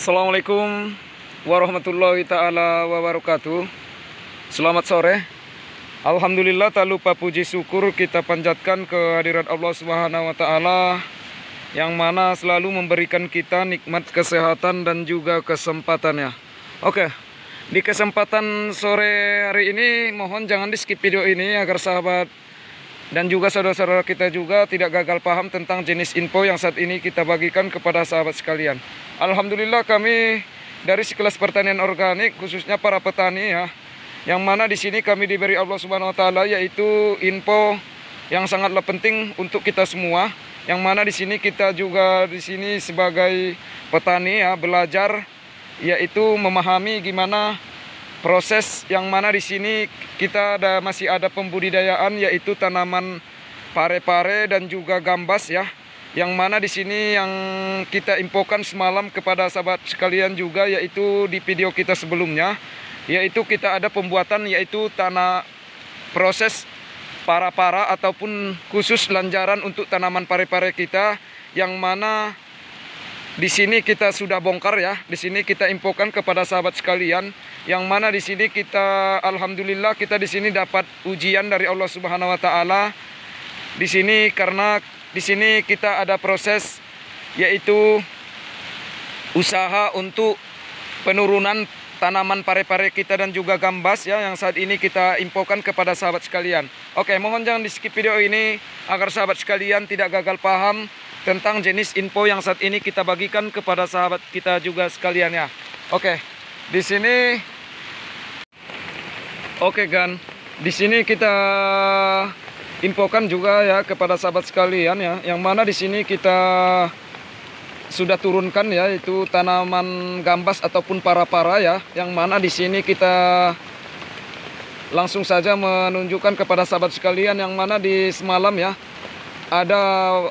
Assalamualaikum warahmatullahi ta'ala wabarakatuh. Selamat sore. Alhamdulillah, tak lupa puji syukur kita panjatkan kehadirat Allah Subhanahu wa Ta'ala, yang mana selalu memberikan kita nikmat kesehatan dan juga kesempatannya. Oke, di kesempatan sore hari ini mohon jangan di skip video ini agar sahabat dan juga saudara-saudara kita juga tidak gagal paham tentang jenis info yang saat ini kita bagikan kepada sahabat sekalian. Alhamdulillah, kami dari Sekelas Pertanian Organik, khususnya para petani ya, yang mana di sini kami diberi Allah Subhanahu wa Ta'ala yaitu info yang sangatlah penting untuk kita semua, yang mana di sini kita juga di sini sebagai petani ya belajar, yaitu memahami gimana proses yang mana di sini kita masih ada pembudidayaan yaitu tanaman pare-pare dan juga gambas ya, yang mana di sini yang kita infokan semalam kepada sahabat sekalian juga, yaitu di video kita sebelumnya, yaitu kita ada pembuatan yaitu proses para-para ataupun khusus lanjaran untuk tanaman pare-pare kita, yang mana di sini kita sudah bongkar ya. Di sini kita infokan kepada sahabat sekalian, yang mana di sini kita alhamdulillah kita di sini dapat ujian dari Allah Subhanahu wa Ta'ala. Di sini karena di sini kita ada proses yaitu usaha untuk penurunan tanaman pare-pare kita dan juga gambas ya, yang saat ini kita infokan kepada sahabat sekalian. Oke, mohon jangan di skip video ini agar sahabat sekalian tidak gagal paham tentang jenis info yang saat ini kita bagikan kepada sahabat kita juga sekalian ya. Oke, di sini di sini kita infokan juga ya kepada sahabat sekalian ya, yang mana di sini kita sudah turunkan ya itu tanaman gambas ataupun para-para ya, yang mana di sini kita langsung saja menunjukkan kepada sahabat sekalian, yang mana di semalam ya ada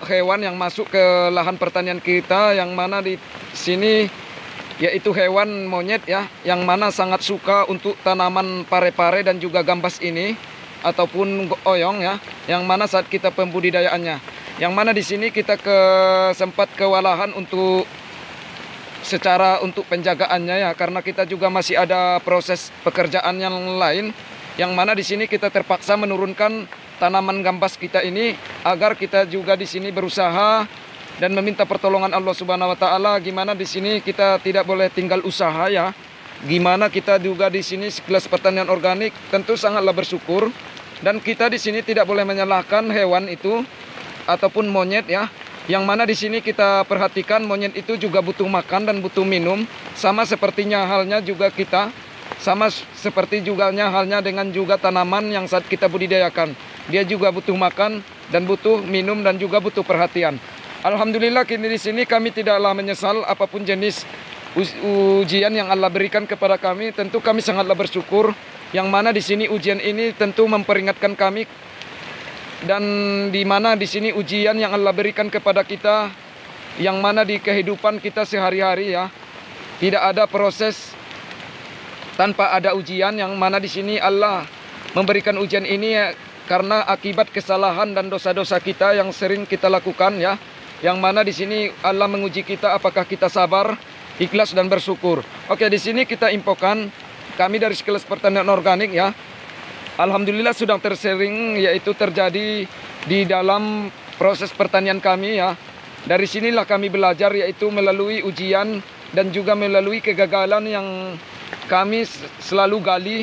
hewan yang masuk ke lahan pertanian kita, yang mana di sini yaitu hewan monyet ya, yang mana sangat suka untuk tanaman pare-pare dan juga gambas ini ataupun oyong ya, yang mana saat kita pembudidayaannya, yang mana di sini kita sempat kewalahan untuk untuk penjagaannya ya, karena kita juga masih ada proses pekerjaan yang lain, yang mana di sini kita terpaksa menurunkan tanaman gambas kita ini agar kita juga di sini berusaha dan meminta pertolongan Allah Subhanahu wa Ta'ala, gimana di sini kita tidak boleh tinggal usaha ya. Gimana kita juga di sini Sekelas Pertanian Organik tentu sangatlah bersyukur, dan kita di sini tidak boleh menyalahkan hewan itu ataupun monyet ya, yang mana di sini kita perhatikan monyet itu juga butuh makan dan butuh minum, sama sepertinya halnya juga kita, sama seperti juga halnya dengan juga tanaman yang saat kita budidayakan, dia juga butuh makan dan butuh minum dan juga butuh perhatian. Alhamdulillah, kini di sini kami tidaklah menyesal apapun jenis ujian yang Allah berikan kepada kami. Tentu kami sangatlah bersyukur, yang mana di sini ujian ini tentu memperingatkan kami, dan di mana di sini ujian yang Allah berikan kepada kita, yang mana di kehidupan kita sehari-hari ya, tidak ada proses tanpa ada ujian, yang mana di sini Allah memberikan ujian ini ya, karena akibat kesalahan dan dosa-dosa kita yang sering kita lakukan ya, yang mana di sini Allah menguji kita apakah kita sabar, ikhlas dan bersyukur. Oke, di sini kita infokan kami dari Sekelas Pertanian Organik ya. Alhamdulillah sudah tersering yaitu terjadi di dalam proses pertanian kami ya. Dari sinilah kami belajar, yaitu melalui ujian dan juga melalui kegagalan yang kami selalu gali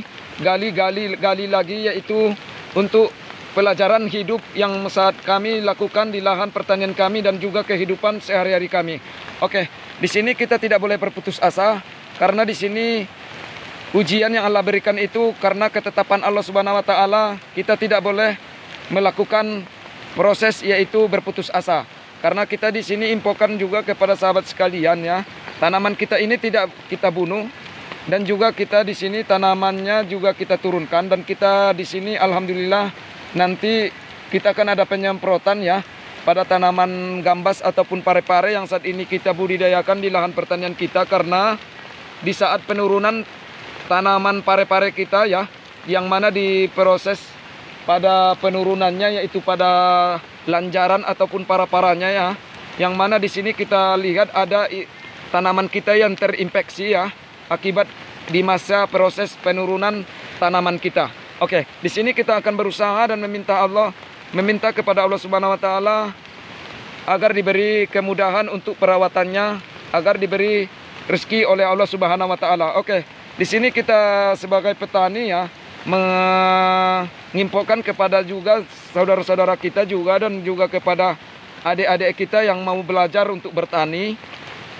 lagi, yaitu untuk pelajaran hidup yang saat kami lakukan di lahan pertanian kami dan juga kehidupan sehari-hari kami. Oke, di sini kita tidak boleh berputus asa, karena di sini ujian yang Allah berikan itu karena ketetapan Allah Subhanahu wa Ta'ala. Kita tidak boleh melakukan proses yaitu berputus asa, karena kita di sini infokan juga kepada sahabat sekalian ya, tanaman kita ini tidak kita bunuh, dan juga kita di sini tanamannya juga kita turunkan, dan kita di sini alhamdulillah nanti kita akan ada penyemprotan ya pada tanaman gambas ataupun pare-pare yang saat ini kita budidayakan di lahan pertanian kita, karena di saat penurunan tanaman pare-pare kita ya, yang mana di proses pada penurunannya yaitu pada lanjaran ataupun para-paranya ya, yang mana di sini kita lihat ada tanaman kita yang terinfeksi ya, akibat di masa proses penurunan tanaman kita. Oke, di sini kita akan berusaha dan meminta kepada Allah Subhanahu wa taala agar diberi kemudahan untuk perawatannya, agar diberi rezeki oleh Allah Subhanahu wa taala. Oke, di sini kita sebagai petani ya menginfokan kepada juga saudara-saudara kita juga dan juga kepada adik-adik kita yang mau belajar untuk bertani,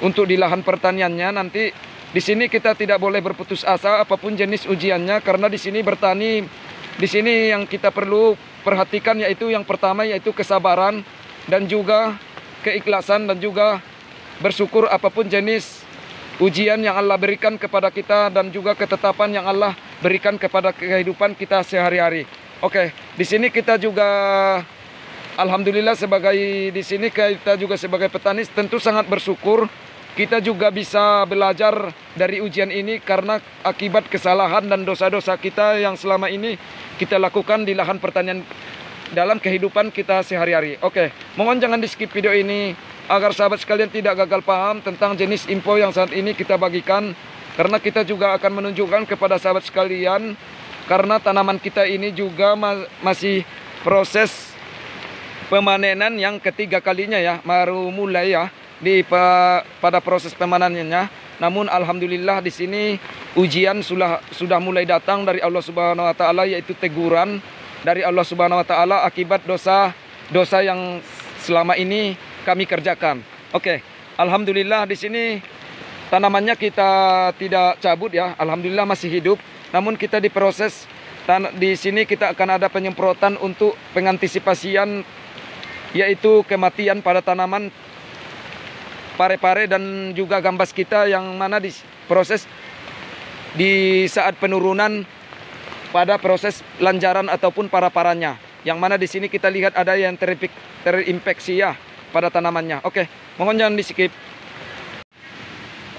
untuk di lahan pertaniannya nanti di sini kita tidak boleh berputus asa apapun jenis ujiannya, karena di sini bertani di sini yang kita perlu perhatikan yaitu yang pertama yaitu kesabaran dan juga keikhlasan dan juga bersyukur apapun jenis ujian yang Allah berikan kepada kita dan juga ketetapan yang Allah berikan kepada kehidupan kita sehari-hari. Oke, di sini kita juga alhamdulillah di sini kita juga sebagai petani tentu sangat bersyukur. Kita juga bisa belajar dari ujian ini karena akibat kesalahan dan dosa-dosa kita yang selama ini kita lakukan di lahan pertanian dalam kehidupan kita sehari-hari. Oke, mohon jangan di skip video ini agar sahabat sekalian tidak gagal paham tentang jenis info yang saat ini kita bagikan, karena kita juga akan menunjukkan kepada sahabat sekalian karena tanaman kita ini juga masih proses pemanenan yang ketiga kalinya ya, baru mulai ya pada proses pemanenannya. Namun alhamdulillah di sini ujian sudah mulai datang dari Allah Subhanahu wa taala, yaitu teguran dari Allah Subhanahu wa taala akibat dosa yang selama ini kami kerjakan. Oke, alhamdulillah di sini tanamannya kita tidak cabut ya, alhamdulillah masih hidup. Namun kita diproses di sini kita akan ada penyemprotan untuk pengantisipasian yaitu kematian pada tanaman pare-pare dan juga gambas kita yang mana diproses di saat penurunan pada proses lanjaran ataupun para-paranya, yang mana di sini kita lihat ada yang terinfeksi ya pada tanamannya. Oke, mohon jangan di skip.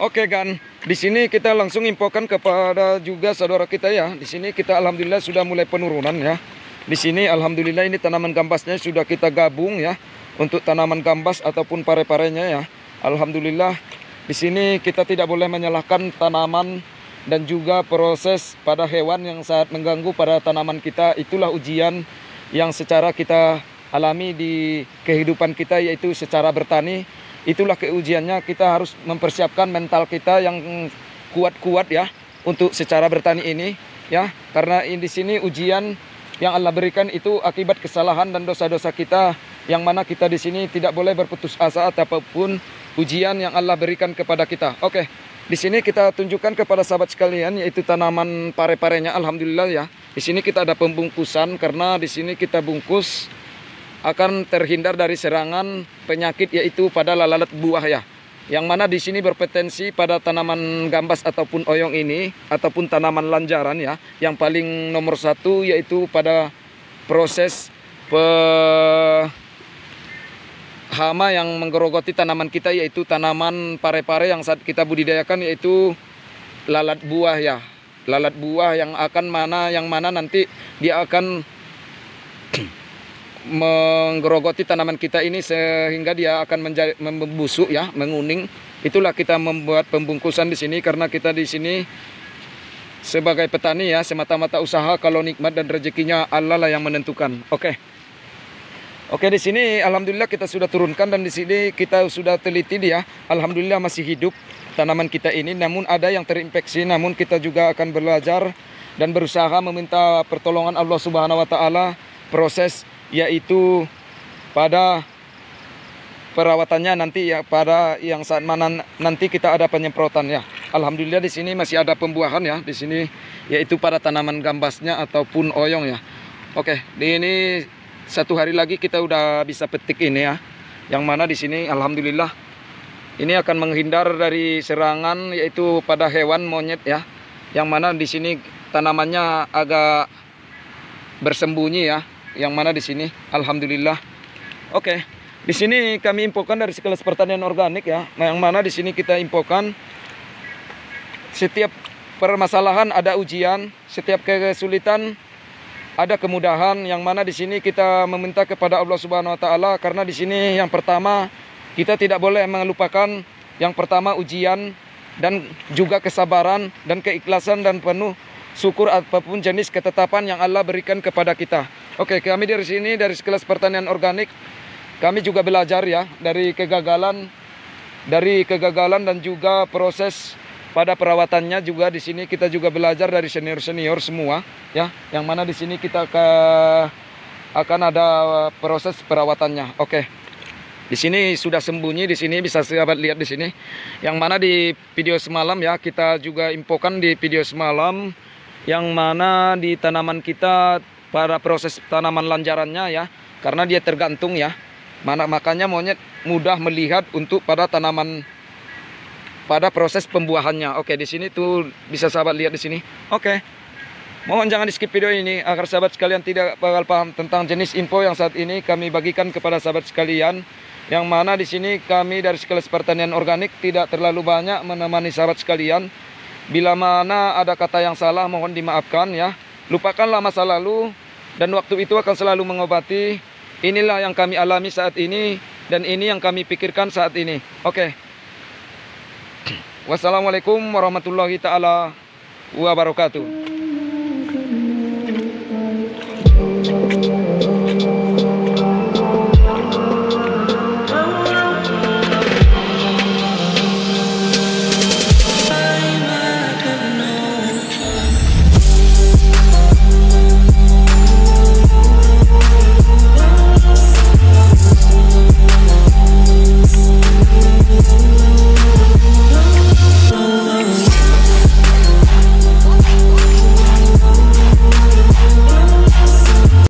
Oke kan, di sini kita langsung infokan kepada juga saudara kita ya. Di sini kita alhamdulillah sudah mulai penurunan ya. Di sini alhamdulillah ini tanaman gambasnya sudah kita gabung ya untuk tanaman gambas ataupun pare-parenya ya. Alhamdulillah di sini kita tidak boleh menyalahkan tanaman dan juga proses pada hewan yang sangat mengganggu pada tanaman kita. Itulah ujian yang secara kita alami di kehidupan kita, yaitu secara bertani. Itulah keujiannya, kita harus mempersiapkan mental kita yang kuat-kuat ya untuk secara bertani ini ya, karena di sini ujian yang Allah berikan itu akibat kesalahan dan dosa-dosa kita, yang mana kita di sini tidak boleh berputus asa ataupun ujian yang Allah berikan kepada kita. Oke, di sini kita tunjukkan kepada sahabat sekalian yaitu tanaman pare-parenya. Alhamdulillah ya. Di sini kita ada pembungkusan karena di sini kita bungkus akan terhindar dari serangan penyakit yaitu pada lalat buah ya. Yang mana di sini berpotensi pada tanaman gambas ataupun oyong ini ataupun tanaman lanjaran ya. Yang paling nomor satu yaitu pada proses hama yang menggerogoti tanaman kita, yaitu tanaman pare-pare yang saat kita budidayakan, yaitu lalat buah ya. Lalat buah yang mana nanti dia akan menggerogoti tanaman kita ini sehingga dia akan membusuk ya, menguning. Itulah kita membuat pembungkusan di sini karena kita di sini sebagai petani ya semata-mata usaha, kalau nikmat dan rezekinya Allah lah yang menentukan. Oke, di sini alhamdulillah kita sudah turunkan dan di sini kita sudah teliti dia. Alhamdulillah masih hidup tanaman kita ini, namun ada yang terinfeksi. Namun kita juga akan belajar dan berusaha meminta pertolongan Allah Subhanahu wa taala proses yaitu pada perawatannya nanti ya, pada yang saat mana nanti kita ada penyemprotan ya. Alhamdulillah di sini masih ada pembuahan ya di sini, yaitu pada tanaman gambasnya ataupun oyong ya. Oke, di ini satu hari lagi kita udah bisa petik ini ya. Yang mana di sini alhamdulillah ini akan menghindar dari serangan yaitu pada hewan monyet ya. Yang mana di sini tanamannya agak bersembunyi ya. Yang mana di sini alhamdulillah. Oke, di sini kami infokan dari Sekelas Pertanian Organik ya. Yang mana di sini kita infokan setiap permasalahan ada ujian, setiap kesulitan ada kemudahan, yang mana di sini kita meminta kepada Allah Subhanahu wa taala karena di sini yang pertama kita tidak boleh melupakan Yang pertama ujian dan juga kesabaran dan keikhlasan dan penuh syukur apapun jenis ketetapan yang Allah berikan kepada kita. Oke, kami dari sini dari kelas pertanian organik, kami juga belajar ya dari kegagalan dan juga proses pada perawatannya juga di sini kita juga belajar dari senior-senior semua ya, yang mana di sini kita akan ada proses perawatannya. Oke. Di sini sudah sembunyi, di sini bisa sahabat lihat di sini. Yang mana di video semalam ya, kita juga infokan di video semalam yang mana di tanaman kita pada proses tanaman lanjarannya ya, karena dia tergantung ya. Makanya monyet mudah melihat untuk pada tanaman pada proses pembuahannya. Oke, di sini tuh bisa sahabat lihat di sini. Oke. Mohon jangan di skip video ini agar sahabat sekalian tidak bakal paham tentang jenis info yang saat ini kami bagikan kepada sahabat sekalian. Yang mana di sini kami dari kelas pertanian organik tidak terlalu banyak menemani sahabat sekalian. Bila mana ada kata yang salah mohon dimaafkan ya. Lupakanlah masa lalu dan waktu itu akan selalu mengobati. Inilah yang kami alami saat ini dan ini yang kami pikirkan saat ini. Oke. Wassalamualaikum warahmatullahi taala wabarakatuh.